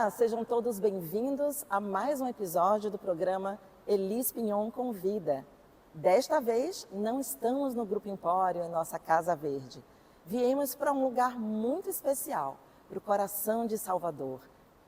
Olá, sejam todos bem-vindos a mais um episódio do programa Elis Pinhon Convida. Desta vez, não estamos no Grupo Empório, em nossa Casa Verde. Viemos para um lugar muito especial, para o coração de Salvador,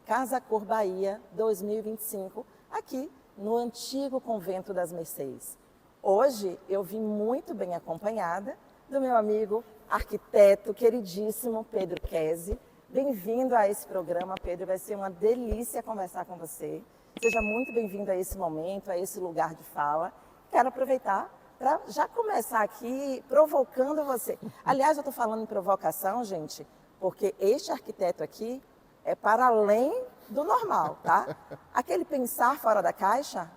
Casa Cor Bahia 2025, aqui no antigo Convento das Mercês. Hoje eu vim muito bem acompanhada do meu amigo arquiteto queridíssimo Pedro Kesi. Bem-vindo a esse programa, Pedro. Vai ser uma delícia conversar com você. Seja muito bem-vindo a esse momento, a esse lugar de fala. Quero aproveitar para já começar aqui provocando você. Aliás, eu estou falando em provocação, gente, porque este arquiteto aqui é para além do normal, tá? Aquele pensar fora da caixa,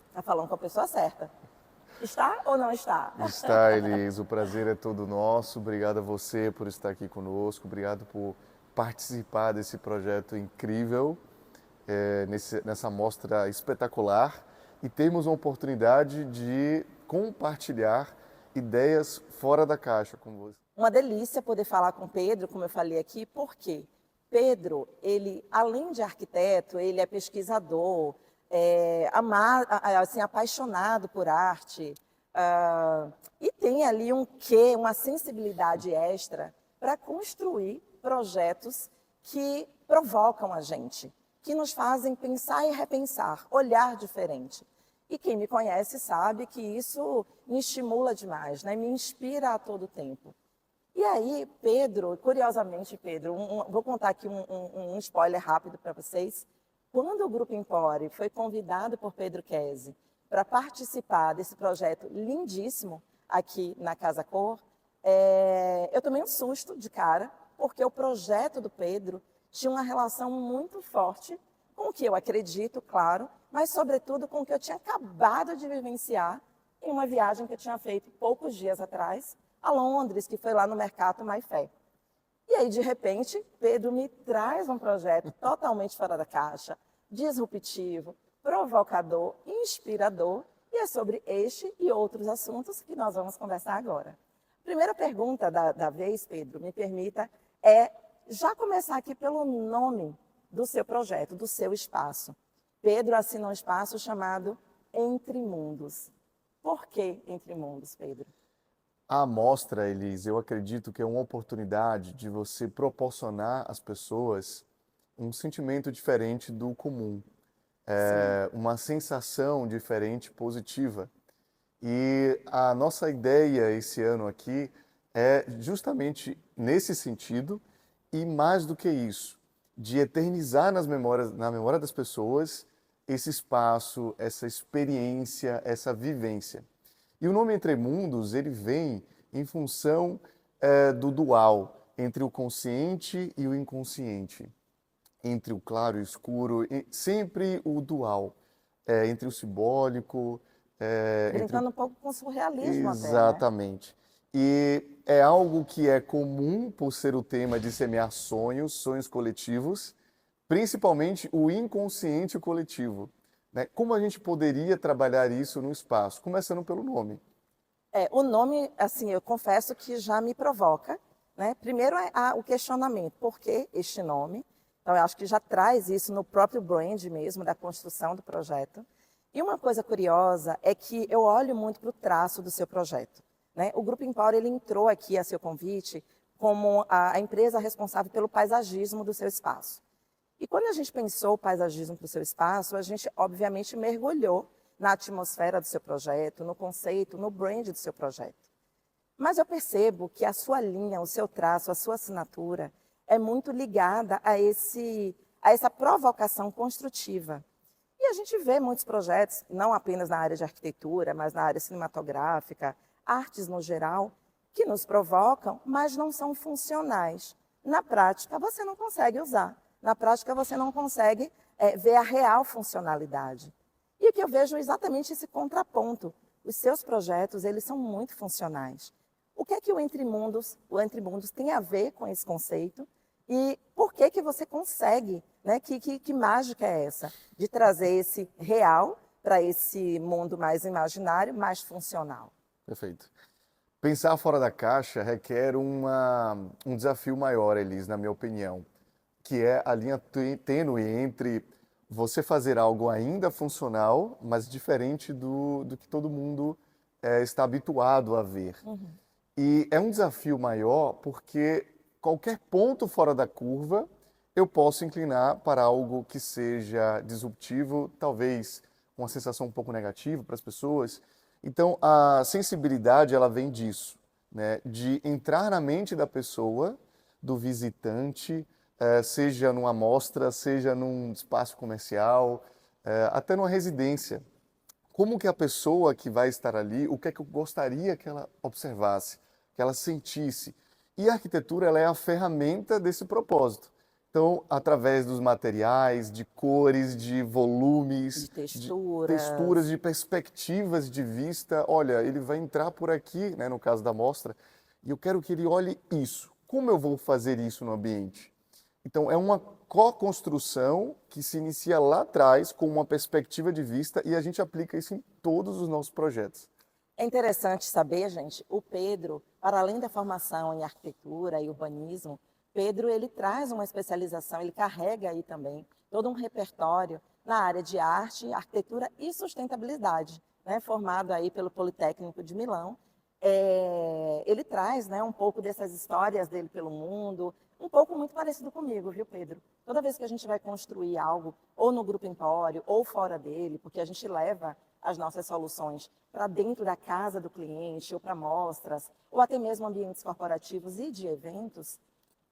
está falando com a pessoa certa. Está ou não está? Está, Elis. O prazer é todo nosso. Obrigado a você por estar aqui conosco. Obrigado por participar desse projeto incrível, nessa mostra espetacular. E temos uma oportunidade de compartilhar ideias fora da caixa com você. Uma delícia poder falar com o Pedro, como eu falei aqui, porque Pedro, ele, além de arquiteto, ele é pesquisador, assim, apaixonado por arte, e tem ali um quê, uma sensibilidade extra para construir projetos que provocam a gente, que nos fazem pensar e repensar, olhar diferente. E quem me conhece sabe que isso me estimula demais, né? Me inspira a todo tempo. E aí, Pedro, curiosamente, Pedro, vou contar aqui um spoiler rápido para vocês. Quando o Grupo Empório foi convidado por Pedro Kesi para participar desse projeto lindíssimo aqui na Casa Cor, eu tomei um susto de cara, porque o projeto do Pedro tinha uma relação muito forte com o que eu acredito, claro, mas sobretudo com o que eu tinha acabado de vivenciar em uma viagem que eu tinha feito poucos dias atrás a Londres, que foi lá no Mercato Mayfair. E aí, de repente, Pedro me traz um projeto totalmente fora da caixa, disruptivo, provocador, inspirador, e é sobre este e outros assuntos que nós vamos conversar agora. Primeira pergunta da vez, Pedro, me permita, é já começar aqui pelo nome do seu projeto, do seu espaço. Pedro assina um espaço chamado Entre Mundos. Por que Entre Mundos, Pedro? A amostra, Elis, eu acredito que é uma oportunidade de você proporcionar às pessoas um sentimento diferente do comum, uma sensação diferente, positiva. E a nossa ideia esse ano aqui é justamente nesse sentido e mais do que isso, de eternizar na memória das pessoas esse espaço, essa experiência, essa vivência. E o nome Entre Mundos, ele vem em função do dual entre o consciente e o inconsciente, entre o claro e o escuro, sempre o dual, entre o simbólico, Brincando um pouco com o surrealismo até, né? Exatamente. E é algo que é comum por ser o tema de semear sonhos, sonhos coletivos, principalmente o inconsciente coletivo, né? Como a gente poderia trabalhar isso no espaço? Começando pelo nome. O nome, assim, eu confesso que já me provoca, né? Primeiro o questionamento, por que este nome? Então, eu acho que já traz isso no próprio brand mesmo, da construção do projeto. E uma coisa curiosa é que eu olho muito para o traço do seu projeto, né? O Grupo Empório, ele entrou aqui a seu convite como a empresa responsável pelo paisagismo do seu espaço. E quando a gente pensou o paisagismo para o seu espaço, a gente, obviamente, mergulhou na atmosfera do seu projeto, no conceito, no brand do seu projeto. Mas eu percebo que a sua linha, o seu traço, a sua assinatura é muito ligada a essa provocação construtiva. E a gente vê muitos projetos, não apenas na área de arquitetura, mas na área cinematográfica, artes no geral, que nos provocam, mas não são funcionais. Na prática, você não consegue usar. Na prática, você não consegue ver a real funcionalidade. E o que eu vejo é exatamente esse contraponto. Os seus projetos, eles são muito funcionais. O que é que o Entre Mundos tem a ver com esse conceito? E por que que você consegue, né? Que mágica é essa? De trazer esse real para esse mundo mais imaginário, mais funcional. Perfeito. Pensar fora da caixa requer um desafio maior, Elis, na minha opinião, que é a linha tênue entre você fazer algo ainda funcional, mas diferente do que todo mundo está habituado a ver. Uhum. E é um desafio maior porque qualquer ponto fora da curva eu posso inclinar para algo que seja disruptivo, talvez uma sensação um pouco negativa para as pessoas. Então, a sensibilidade, ela vem disso, né? De entrar na mente da pessoa, do visitante, seja numa amostra, seja num espaço comercial, até numa residência. Como que a pessoa que vai estar ali, o que é que eu gostaria que ela observasse, que ela sentisse. E a arquitetura, ela é a ferramenta desse propósito. Então, através dos materiais, de cores, de volumes, De de texturas, texturas. de perspectivas de vista, olha, ele vai entrar por aqui, né, no caso da mostra, e eu quero que ele olhe isso. Como eu vou fazer isso no ambiente? Então, é uma co-construção que se inicia lá atrás com uma perspectiva de vista e a gente aplica isso em todos os nossos projetos. É interessante saber, gente, o Pedro, para além da formação em arquitetura e urbanismo, Pedro ele traz uma especialização, ele carrega aí também todo um repertório na área de arte, arquitetura e sustentabilidade, né, formado aí pelo Politécnico de Milão. Ele traz, né, um pouco dessas histórias dele pelo mundo, um pouco muito parecido comigo, viu, Pedro? Toda vez que a gente vai construir algo, ou no Grupo Empório, ou fora dele, porque a gente leva as nossas soluções para dentro da casa do cliente, ou para mostras, ou até mesmo ambientes corporativos e de eventos,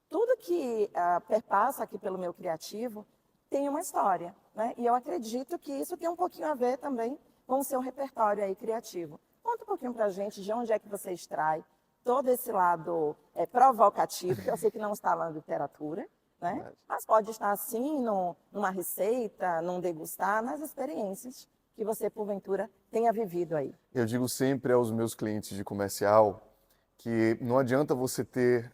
tudo que perpassa aqui pelo meu criativo tem uma história, né? E eu acredito que isso tem um pouquinho a ver também com o seu repertório aí criativo. Conta um pouquinho para a gente de onde é que você extrai todo esse lado provocativo, que eu sei que não está na literatura, né? Mas pode estar assim numa receita, num degustar, nas experiências que você, porventura, tenha vivido aí. Eu digo sempre aos meus clientes de comercial que não adianta você ter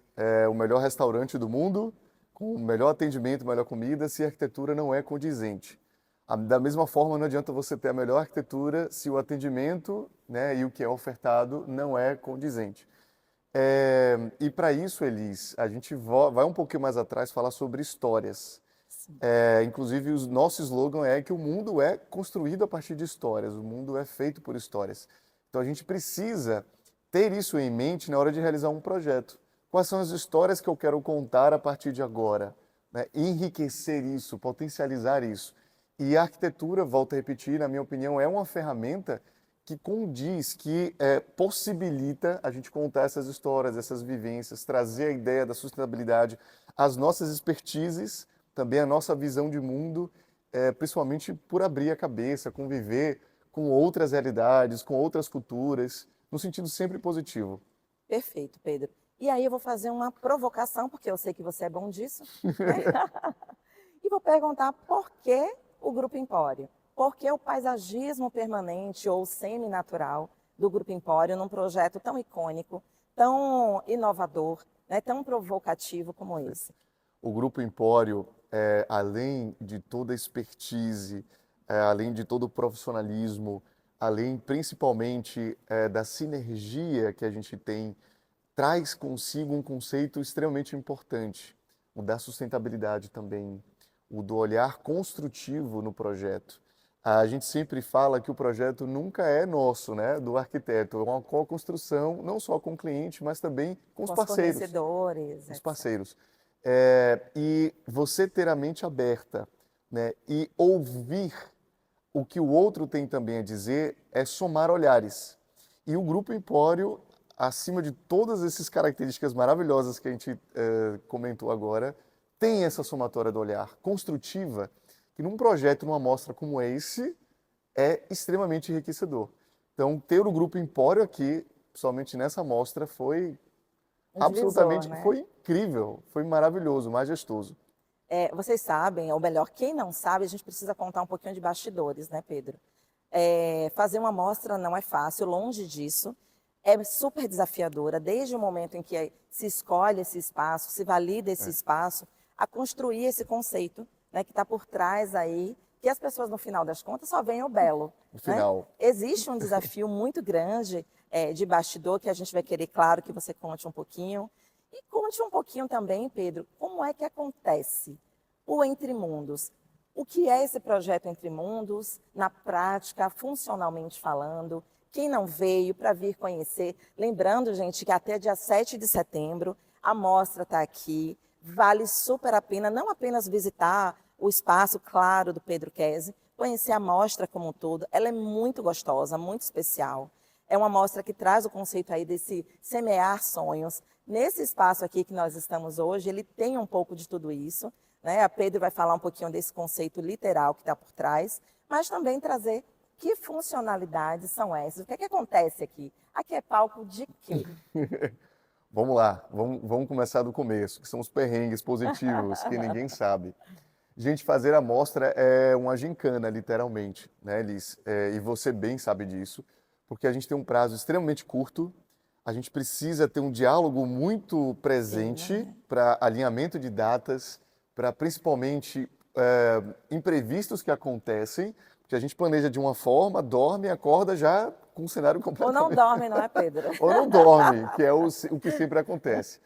o melhor restaurante do mundo, com o melhor atendimento, melhor comida, se a arquitetura não é condizente. Da mesma forma, não adianta você ter a melhor arquitetura se o atendimento, né, e o que é ofertado não é condizente. E para isso, Elis, a gente vai um pouquinho mais atrás falar sobre histórias. Sim. Inclusive, o nosso slogan é que o mundo é construído a partir de histórias, o mundo é feito por histórias. Então, a gente precisa ter isso em mente na hora de realizar um projeto. Quais são as histórias que eu quero contar a partir de agora? Né? Enriquecer isso, potencializar isso. E a arquitetura, volto a repetir, na minha opinião, é uma ferramenta que condiz, que possibilita a gente contar essas histórias, essas vivências, trazer a ideia da sustentabilidade, as nossas expertises, também a nossa visão de mundo, principalmente por abrir a cabeça, conviver com outras realidades, com outras culturas, no sentido sempre positivo. Perfeito, Pedro. E aí eu vou fazer uma provocação, porque eu sei que você é bom disso, né? E vou perguntar por que o Grupo Empório? Por que o paisagismo permanente ou semi-natural do Grupo Empório num projeto tão icônico, tão inovador, né, tão provocativo como esse? O Grupo Empório, além de toda a expertise, além de todo o profissionalismo, além principalmente da sinergia que a gente tem, traz consigo um conceito extremamente importante, o da sustentabilidade também, o do olhar construtivo no projeto. A gente sempre fala que o projeto nunca é nosso, né, do arquiteto, é uma co-construção não só com o cliente, mas também com os Com os parceiros. fornecedores, Os etc. parceiros. E você ter a mente aberta, né, e ouvir o que o outro tem também a dizer é somar olhares. E o Grupo Empório, acima de todas essas características maravilhosas que a gente comentou agora, tem essa somatória do olhar construtiva, que num projeto, numa mostra como esse, é extremamente enriquecedor. Então, ter o Grupo Empório aqui, somente nessa mostra, foi Um divisor, absolutamente, né? foi incrível, foi maravilhoso, majestoso. Vocês sabem, ou melhor, quem não sabe, a gente precisa contar um pouquinho de bastidores, né, Pedro? Fazer uma amostra não é fácil, longe disso. É super desafiadora, desde o momento em que se escolhe esse espaço, se valida esse espaço, a construir esse conceito, né, que está por trás aí, que as pessoas, no final das contas, só veem o belo. No Né? final, Existe um desafio muito grande de bastidor, que a gente vai querer, claro, que você conte um pouquinho. E conte um pouquinho também, Pedro, como é que acontece O Entre Mundos. O que é esse projeto Entre Mundos, na prática, funcionalmente falando? Quem não veio para vir conhecer, lembrando, gente, que até dia 7 de setembro a mostra está aqui, vale super a pena não apenas visitar o espaço, claro, do Pedro Kese, conhecer a mostra como um todo. Ela é muito gostosa, muito especial. É uma mostra que traz o conceito aí desse semear sonhos. Nesse espaço aqui que nós estamos hoje, ele tem um pouco de tudo isso, né? A Pedro vai falar um pouquinho desse conceito literal que está por trás, mas também trazer que funcionalidades são essas. O que é que acontece aqui? Aqui é palco de quê? Vamos lá, vamos começar do começo, que são os perrengues positivos, que ninguém sabe. Gente, fazer a mostra é uma gincana, literalmente, né, Elis? E você bem sabe disso, porque a gente tem um prazo extremamente curto, a gente precisa ter um diálogo muito presente para alinhamento de datas, para principalmente imprevistos que acontecem, porque a gente planeja de uma forma, dorme, acorda já com um cenário Ou completamente... não dorme, não é, Pedro? Ou não dorme, que é o que sempre acontece.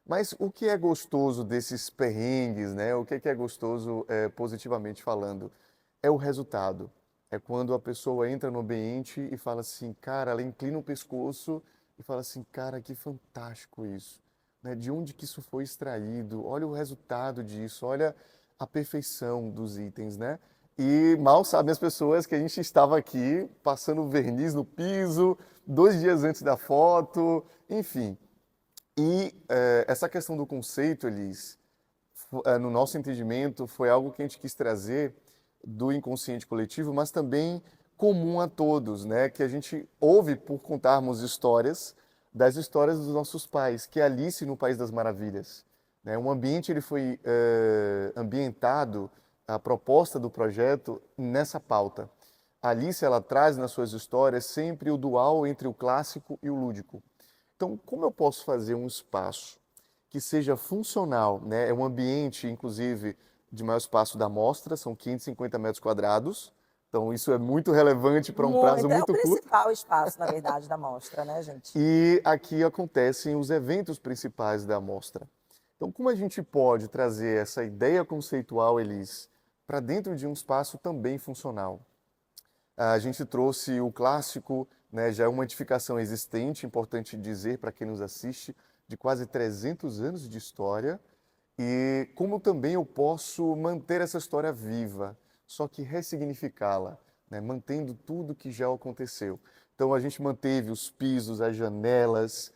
Mas o que é gostoso desses perrengues, né? O que é gostoso, positivamente falando? É o resultado. É quando a pessoa entra no ambiente e fala assim, cara, ela inclina o pescoço e fala assim, cara, que fantástico isso. Né? De onde que isso foi extraído? Olha o resultado disso, olha a perfeição dos itens, né? E mal sabem as pessoas que a gente estava aqui passando verniz no piso, 2 dias antes da foto, enfim. E essa questão do conceito, Elis, no nosso entendimento, foi algo que a gente quis trazer do inconsciente coletivo, mas também comum a todos, né? Que a gente ouve por contarmos histórias das histórias dos nossos pais, que é Alice no País das Maravilhas. Né? Um ambiente ele foi ambientado, a proposta do projeto, nessa pauta. A Alice ela traz nas suas histórias sempre o dual entre o clássico e o lúdico. Então, como eu posso fazer um espaço que seja funcional, né? É um ambiente, inclusive, de maior espaço da mostra, são 550 metros quadrados. Então, isso é muito relevante para um prazo Muito. É o muito curto. principal espaço, na verdade, da mostra, né, gente? E aqui acontecem os eventos principais da mostra. Então, como a gente pode trazer essa ideia conceitual, Elis, para dentro de um espaço também funcional? A gente trouxe o clássico, né, já é uma edificação existente, importante dizer para quem nos assiste, de quase 300 anos de história, e como também eu posso manter essa história viva, só que ressignificá-la, né, mantendo tudo que já aconteceu. Então a gente manteve os pisos, as janelas,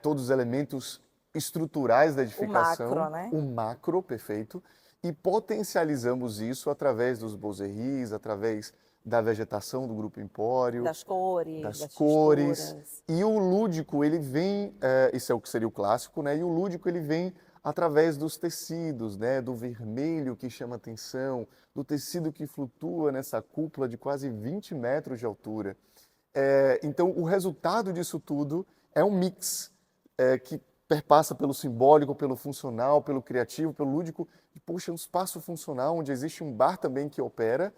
todos os elementos estruturais da O macro, edificação, né? o macro, perfeito, e potencializamos isso através dos bozeris, através da vegetação do Grupo Empório, Das cores, das das cores. texturas. E o lúdico, ele vem, isso é o que seria o clássico, né? E o lúdico, ele vem através dos tecidos, né? Do vermelho que chama atenção, do tecido que flutua nessa cúpula de quase 20 metros de altura. Então, o resultado disso tudo é um mix que perpassa pelo simbólico, pelo funcional, pelo criativo, pelo lúdico. E, poxa, um espaço funcional onde existe um bar também que opera,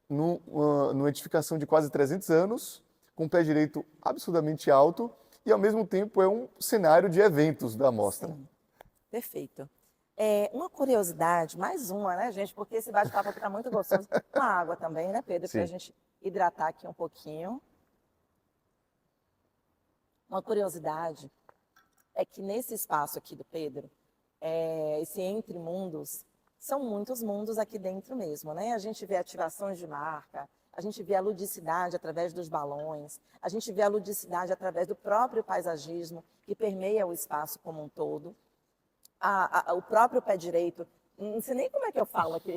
numa edificação de quase 300 anos, com o pé direito absurdamente alto e, ao mesmo tempo, é um cenário de eventos da mostra. Sim, perfeito. Uma curiosidade, mais uma, né, gente? Porque esse bate-papo aqui está muito gostoso. Uma água também, né, Pedro? Para a Sim. gente hidratar aqui um pouquinho. Uma curiosidade é que nesse espaço aqui do Pedro, esse Entre Mundos, são muitos mundos aqui dentro mesmo, né? A gente vê ativações de marca, a gente vê a ludicidade através dos balões, a gente vê a ludicidade através do próprio paisagismo que permeia o espaço como um todo, o próprio pé direito. Não sei nem como é que eu falo aqui,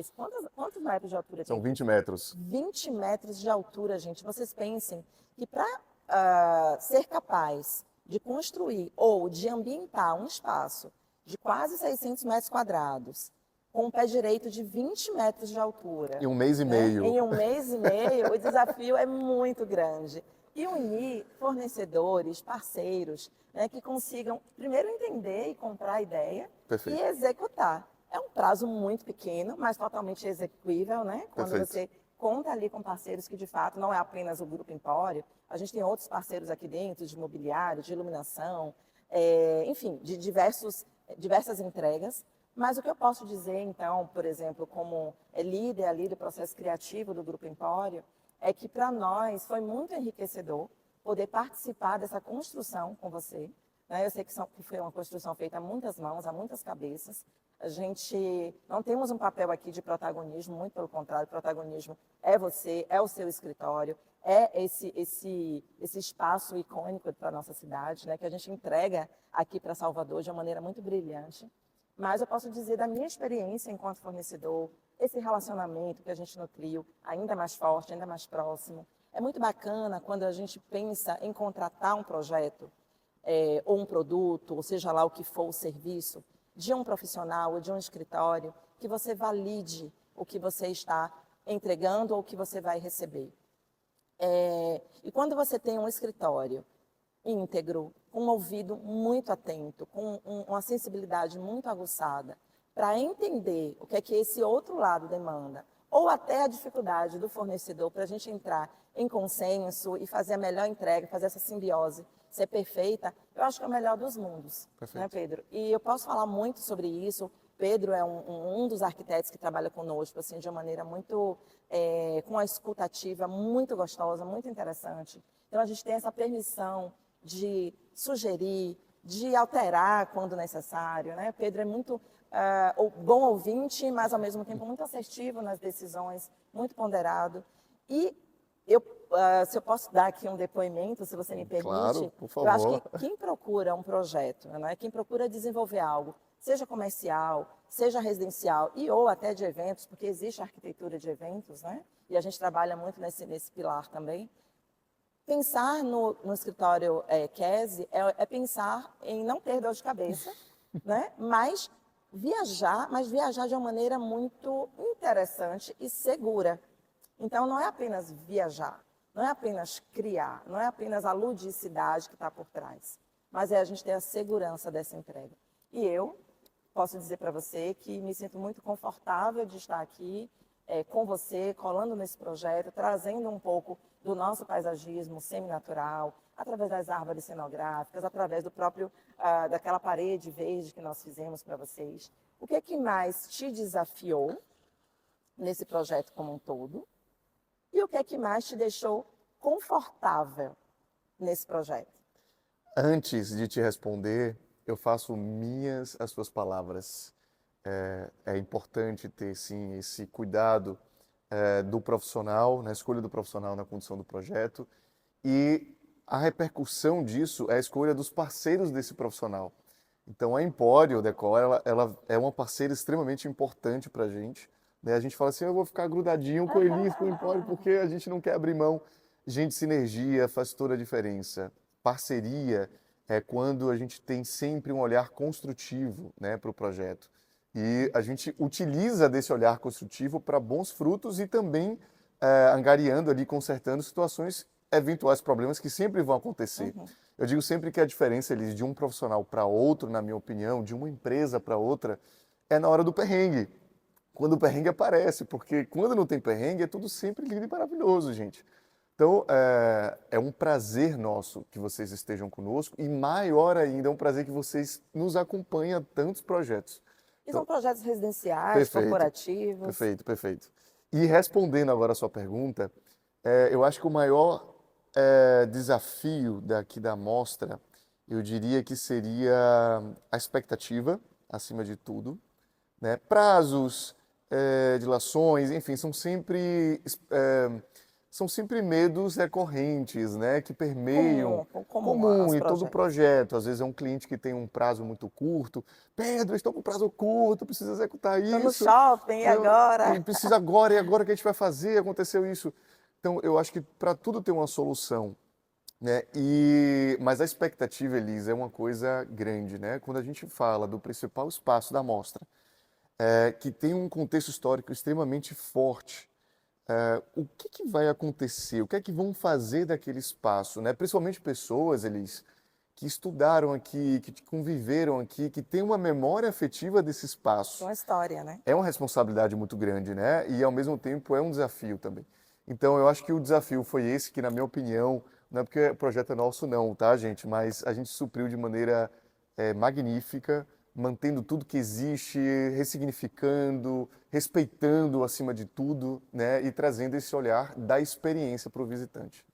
quantos metros de altura São tem? 20 metros. 20 metros de altura, gente. Vocês pensem que para ser capaz de construir ou de ambientar um espaço de quase 600 metros quadrados, com um pé direito de 20 metros de altura, Em um mês e né? meio. Em um mês e meio, o desafio é muito grande. E unir fornecedores, parceiros, né, que consigam primeiro entender e comprar a ideia Perfeito. e executar. É um prazo muito pequeno, mas totalmente execuível, né? Quando Perfeito. você conta ali com parceiros que, de fato, não é apenas o Grupo Empório, a gente tem outros parceiros aqui dentro, de mobiliário, de iluminação, enfim, de diversas entregas, Mas o que eu posso dizer, então, por exemplo, como líder ali do processo criativo do Grupo Empório, é que para nós foi muito enriquecedor poder participar dessa construção com você. Né? Eu sei que foi uma construção feita a muitas mãos, a muitas cabeças. A gente não temos um papel aqui de protagonismo, muito pelo contrário, o protagonismo é você, é o seu escritório, é esse espaço icônico para a nossa cidade, né? Que a gente entrega aqui para Salvador de uma maneira muito brilhante. Mas eu posso dizer da minha experiência enquanto fornecedor, esse relacionamento que a gente nutriu, ainda mais forte, ainda mais próximo. É muito bacana quando a gente pensa em contratar um projeto, ou um produto, ou seja lá o que for o serviço, de um profissional ou de um escritório, que você valide o que você está entregando ou o que você vai receber. E quando você tem um escritório íntegro, com um ouvido muito atento, com uma sensibilidade muito aguçada, para entender o que é que esse outro lado demanda, ou até a dificuldade do fornecedor para a gente entrar em consenso e fazer a melhor entrega, fazer essa simbiose ser perfeita, eu acho que é o melhor dos mundos, né, Pedro? E eu posso falar muito sobre isso. Pedro é um dos arquitetos que trabalha conosco, assim, de uma maneira muito, com uma escutativa muito gostosa, muito interessante. Então, a gente tem essa permissão de sugerir, de alterar quando necessário, né? Pedro é muito bom ouvinte, mas ao mesmo tempo muito assertivo nas decisões, muito ponderado. E se eu posso dar aqui um depoimento, se você me permite, Claro, por eu acho favor. que quem procura um projeto, né? Quem procura desenvolver algo, seja comercial, seja residencial e ou até de eventos, porque existe a arquitetura de eventos, né? E a gente trabalha muito nesse pilar também. Pensar no escritório Kese é pensar em não ter dor de cabeça, né? Mas viajar de uma maneira muito interessante e segura. Então, não é apenas viajar, não é apenas criar, não é apenas a ludicidade que está por trás, mas é a gente ter a segurança dessa entrega. E eu posso dizer para você que me sinto muito confortável de estar aqui com você, colando nesse projeto, trazendo um pouco do nosso paisagismo semi-natural, através das árvores cenográficas, através do próprio, daquela parede verde que nós fizemos para vocês. O que é que mais te desafiou nesse projeto como um todo? E o que é que mais te deixou confortável nesse projeto? Antes de te responder, eu faço minhas as suas palavras. É importante ter, sim, esse cuidado do profissional, na escolha do profissional, na condução do projeto. E a repercussão disso é a escolha dos parceiros desse profissional. Então, a Empório Decor, ela é uma parceira extremamente importante para a gente. Né? A gente fala assim, eu vou ficar grudadinho com eles, com o Empório, porque a gente não quer abrir mão. Gente, sinergia faz toda a diferença. Parceria é quando a gente tem sempre um olhar construtivo, né, para o projeto. E a gente utiliza desse olhar construtivo para bons frutos e também angariando ali, consertando situações, eventuais problemas que sempre vão acontecer. Uhum. Eu digo sempre que a diferença, Elis, de um profissional para outro, na minha opinião, de uma empresa para outra, é na hora do perrengue. Quando o perrengue aparece, porque quando não tem perrengue é tudo sempre lindo e maravilhoso, gente. Então, é um prazer nosso que vocês estejam conosco e maior ainda, é um prazer que vocês nos acompanhem a tantos projetos. E são Então, projetos residenciais, perfeito, corporativos. perfeito, perfeito. E respondendo agora a sua pergunta, eu acho que o maior desafio daqui da mostra, eu diria que seria a expectativa, acima de tudo, né? Prazos, dilações, enfim, são sempre medos recorrentes, né? Que permeiam Comum comum aos em todo projetos. projeto. Às vezes é um cliente que tem um prazo muito curto. Pedro, estou com prazo curto, preciso executar Estou no isso. shopping e E agora? precisa agora, e agora o que a gente vai fazer? Aconteceu isso. Então, eu acho que para tudo tem uma solução, né? Mas a expectativa, Elisa, é uma coisa grande, né? Quando a gente fala do principal espaço da mostra, que tem um contexto histórico extremamente forte, o que vai acontecer? O que é que vão fazer daquele espaço, né? Principalmente pessoas, Elis, que estudaram aqui, que conviveram aqui, que têm uma memória afetiva desse espaço. Uma história, né? É uma responsabilidade muito grande, né? E ao mesmo tempo é um desafio também. Então eu acho que o desafio foi esse que, na minha opinião, não é porque o projeto é nosso não, tá, gente? Mas a gente supriu de maneira magnífica mantendo tudo que existe, ressignificando, respeitando acima de tudo, né? E trazendo esse olhar da experiência para o visitante.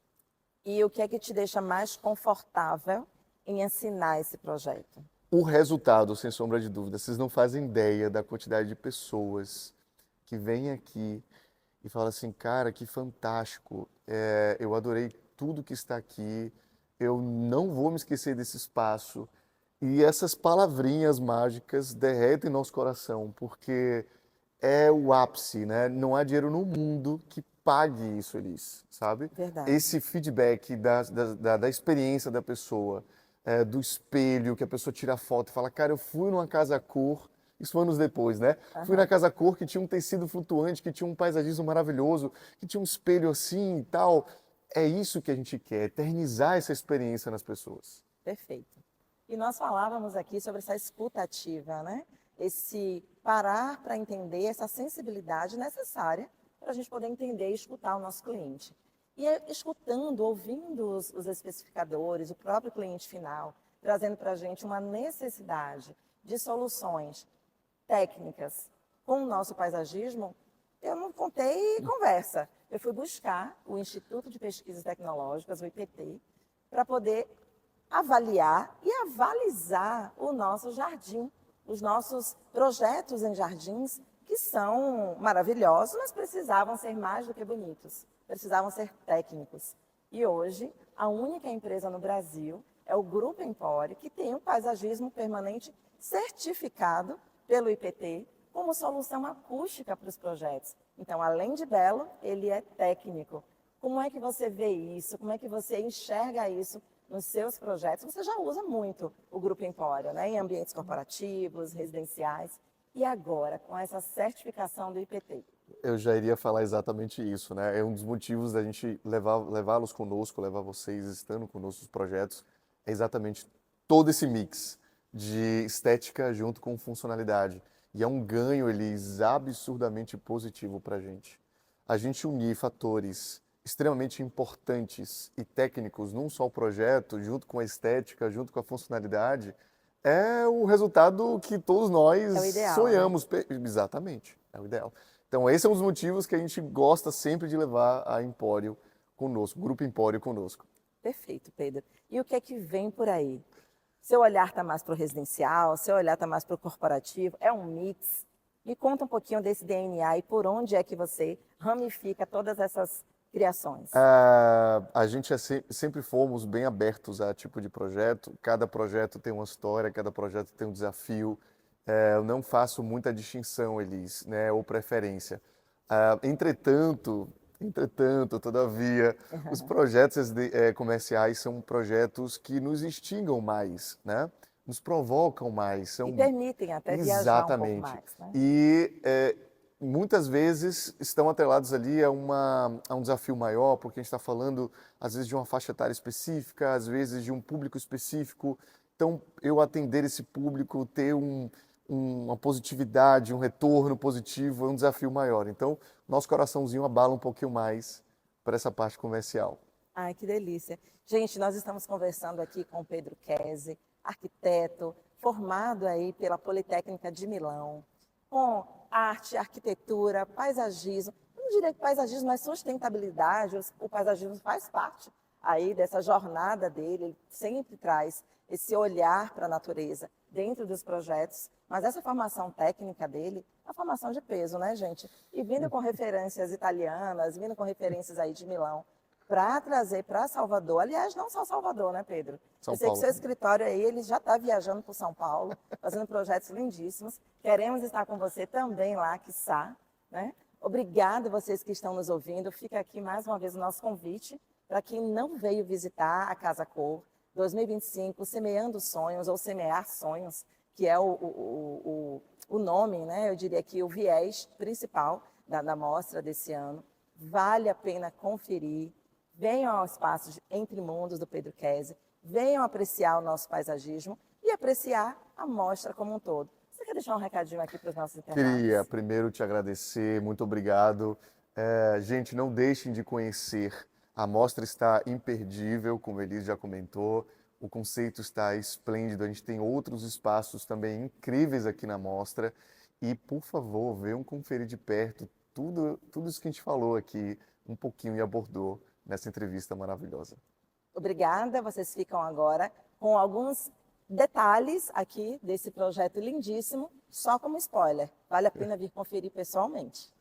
E o que é que te deixa mais confortável em ensinar esse projeto? O resultado, sem sombra de dúvida, vocês não fazem ideia da quantidade de pessoas que vêm aqui e falam assim, cara, que fantástico, eu adorei tudo que está aqui, eu não vou me esquecer desse espaço. E essas palavrinhas mágicas derretem nosso coração, porque é o ápice, né? Não há dinheiro no mundo que pague isso, Elis, sabe? Verdade. Esse feedback da experiência da pessoa, do espelho, que a pessoa tira a foto e fala, cara, eu fui numa casa cor, isso foi anos depois, né? Fui na Aham. casa cor que tinha um tecido flutuante, que tinha um paisagismo maravilhoso, que tinha um espelho assim e tal. É isso que a gente quer, eternizar essa experiência nas pessoas. Perfeito. E nós falávamos aqui sobre essa escuta ativa, né? Esse parar para entender essa sensibilidade necessária para a gente poder entender e escutar o nosso cliente. E escutando, ouvindo os especificadores, o próprio cliente final, trazendo para a gente uma necessidade de soluções técnicas com o nosso paisagismo, eu não contei conversa. Eu fui buscar o Instituto de Pesquisas Tecnológicas, o IPT, para poder avaliar e avalizar o nosso jardim, os nossos projetos em jardins, que são maravilhosos, mas precisavam ser mais do que bonitos, precisavam ser técnicos. E hoje, a única empresa no Brasil é o Grupo Empório, que tem o paisagismo permanente certificado pelo IPT como solução acústica para os projetos. Então, além de belo, ele é técnico. Como é que você vê isso? Como é que você enxerga isso nos seus projetos? Você já usa muito o Grupo Empório, né? Em ambientes corporativos, residenciais. E agora, com essa certificação do IPT? Eu já iria falar exatamente isso, né? É um dos motivos da gente levá-los conosco, levar vocês estando conosco nos projetos, é exatamente todo esse mix de estética junto com funcionalidade. E é um ganho, eles absurdamente positivo para a gente. A gente unir fatores extremamente importantes e técnicos num só projeto, junto com a estética, junto com a funcionalidade, é o resultado que todos nós É o ideal, né? sonhamos. Exatamente, é o ideal. Então, esse é um dos motivos que a gente gosta sempre de levar a Empório conosco, o Grupo Empório conosco. Perfeito, Pedro. E o que é que vem por aí? Seu olhar está mais para o residencial, seu olhar está mais para o corporativo, é um mix. Me conta um pouquinho desse DNA e por onde é que você ramifica todas essas criações. A gente sempre fomos bem abertos a tipo de projeto. Cada projeto tem uma história, cada projeto tem um desafio. Eu não faço muita distinção, Elis, né, ou preferência. Entretanto, todavia, os projetos comerciais são projetos que nos instigam mais, né? Nos provocam mais, E são permitem até viajar um pouco exatamente. mais, né? E muitas vezes estão atrelados ali a um desafio maior, porque a gente está falando, às vezes, de uma faixa etária específica, às vezes de um público específico. Então, eu atender esse público, ter uma positividade, um retorno positivo, é um desafio maior. Então, nosso coraçãozinho abala um pouquinho mais para essa parte comercial. Ai, que delícia. Gente, nós estamos conversando aqui com o Pedro Kese, arquiteto, formado aí pela Politécnica de Milão, com arte, arquitetura, paisagismo. Eu não diria que paisagismo, mas sustentabilidade, o paisagismo faz parte aí dessa jornada dele, ele sempre traz esse olhar para a natureza dentro dos projetos, mas essa formação técnica dele é uma formação de peso, né, gente? E vindo com referências italianas, vindo com referências aí de Milão, para trazer para Salvador. Aliás, não só Salvador, né, Pedro? Eu São sei que Paulo seu também. escritório aí, ele já está viajando por São Paulo, fazendo projetos lindíssimos. Queremos estar com você também lá, quiçá, né? Obrigada a vocês que estão nos ouvindo. Fica aqui mais uma vez o nosso convite para quem não veio visitar a Casa Cor 2025, Semeando Sonhos ou Semear Sonhos, que é o nome, né? Eu diria que o viés principal da mostra desse ano. Vale a pena conferir. Venham ao espaço Entre Mundos do Pedro Kese, venham apreciar o nosso paisagismo e apreciar a mostra como um todo. Você quer deixar um recadinho aqui para os nossos Queria internautas? primeiro te agradecer, muito obrigado. Gente, não deixem de conhecer. A mostra está imperdível, como Elis já comentou. o conceito está esplêndido, a gente tem outros espaços também incríveis aqui na mostra. E, por favor, venham conferir de perto tudo isso que a gente falou aqui, um pouquinho e abordou nessa entrevista maravilhosa. Obrigada, vocês ficam agora com alguns detalhes aqui desse projeto lindíssimo, só como spoiler. Vale a pena vir conferir pessoalmente.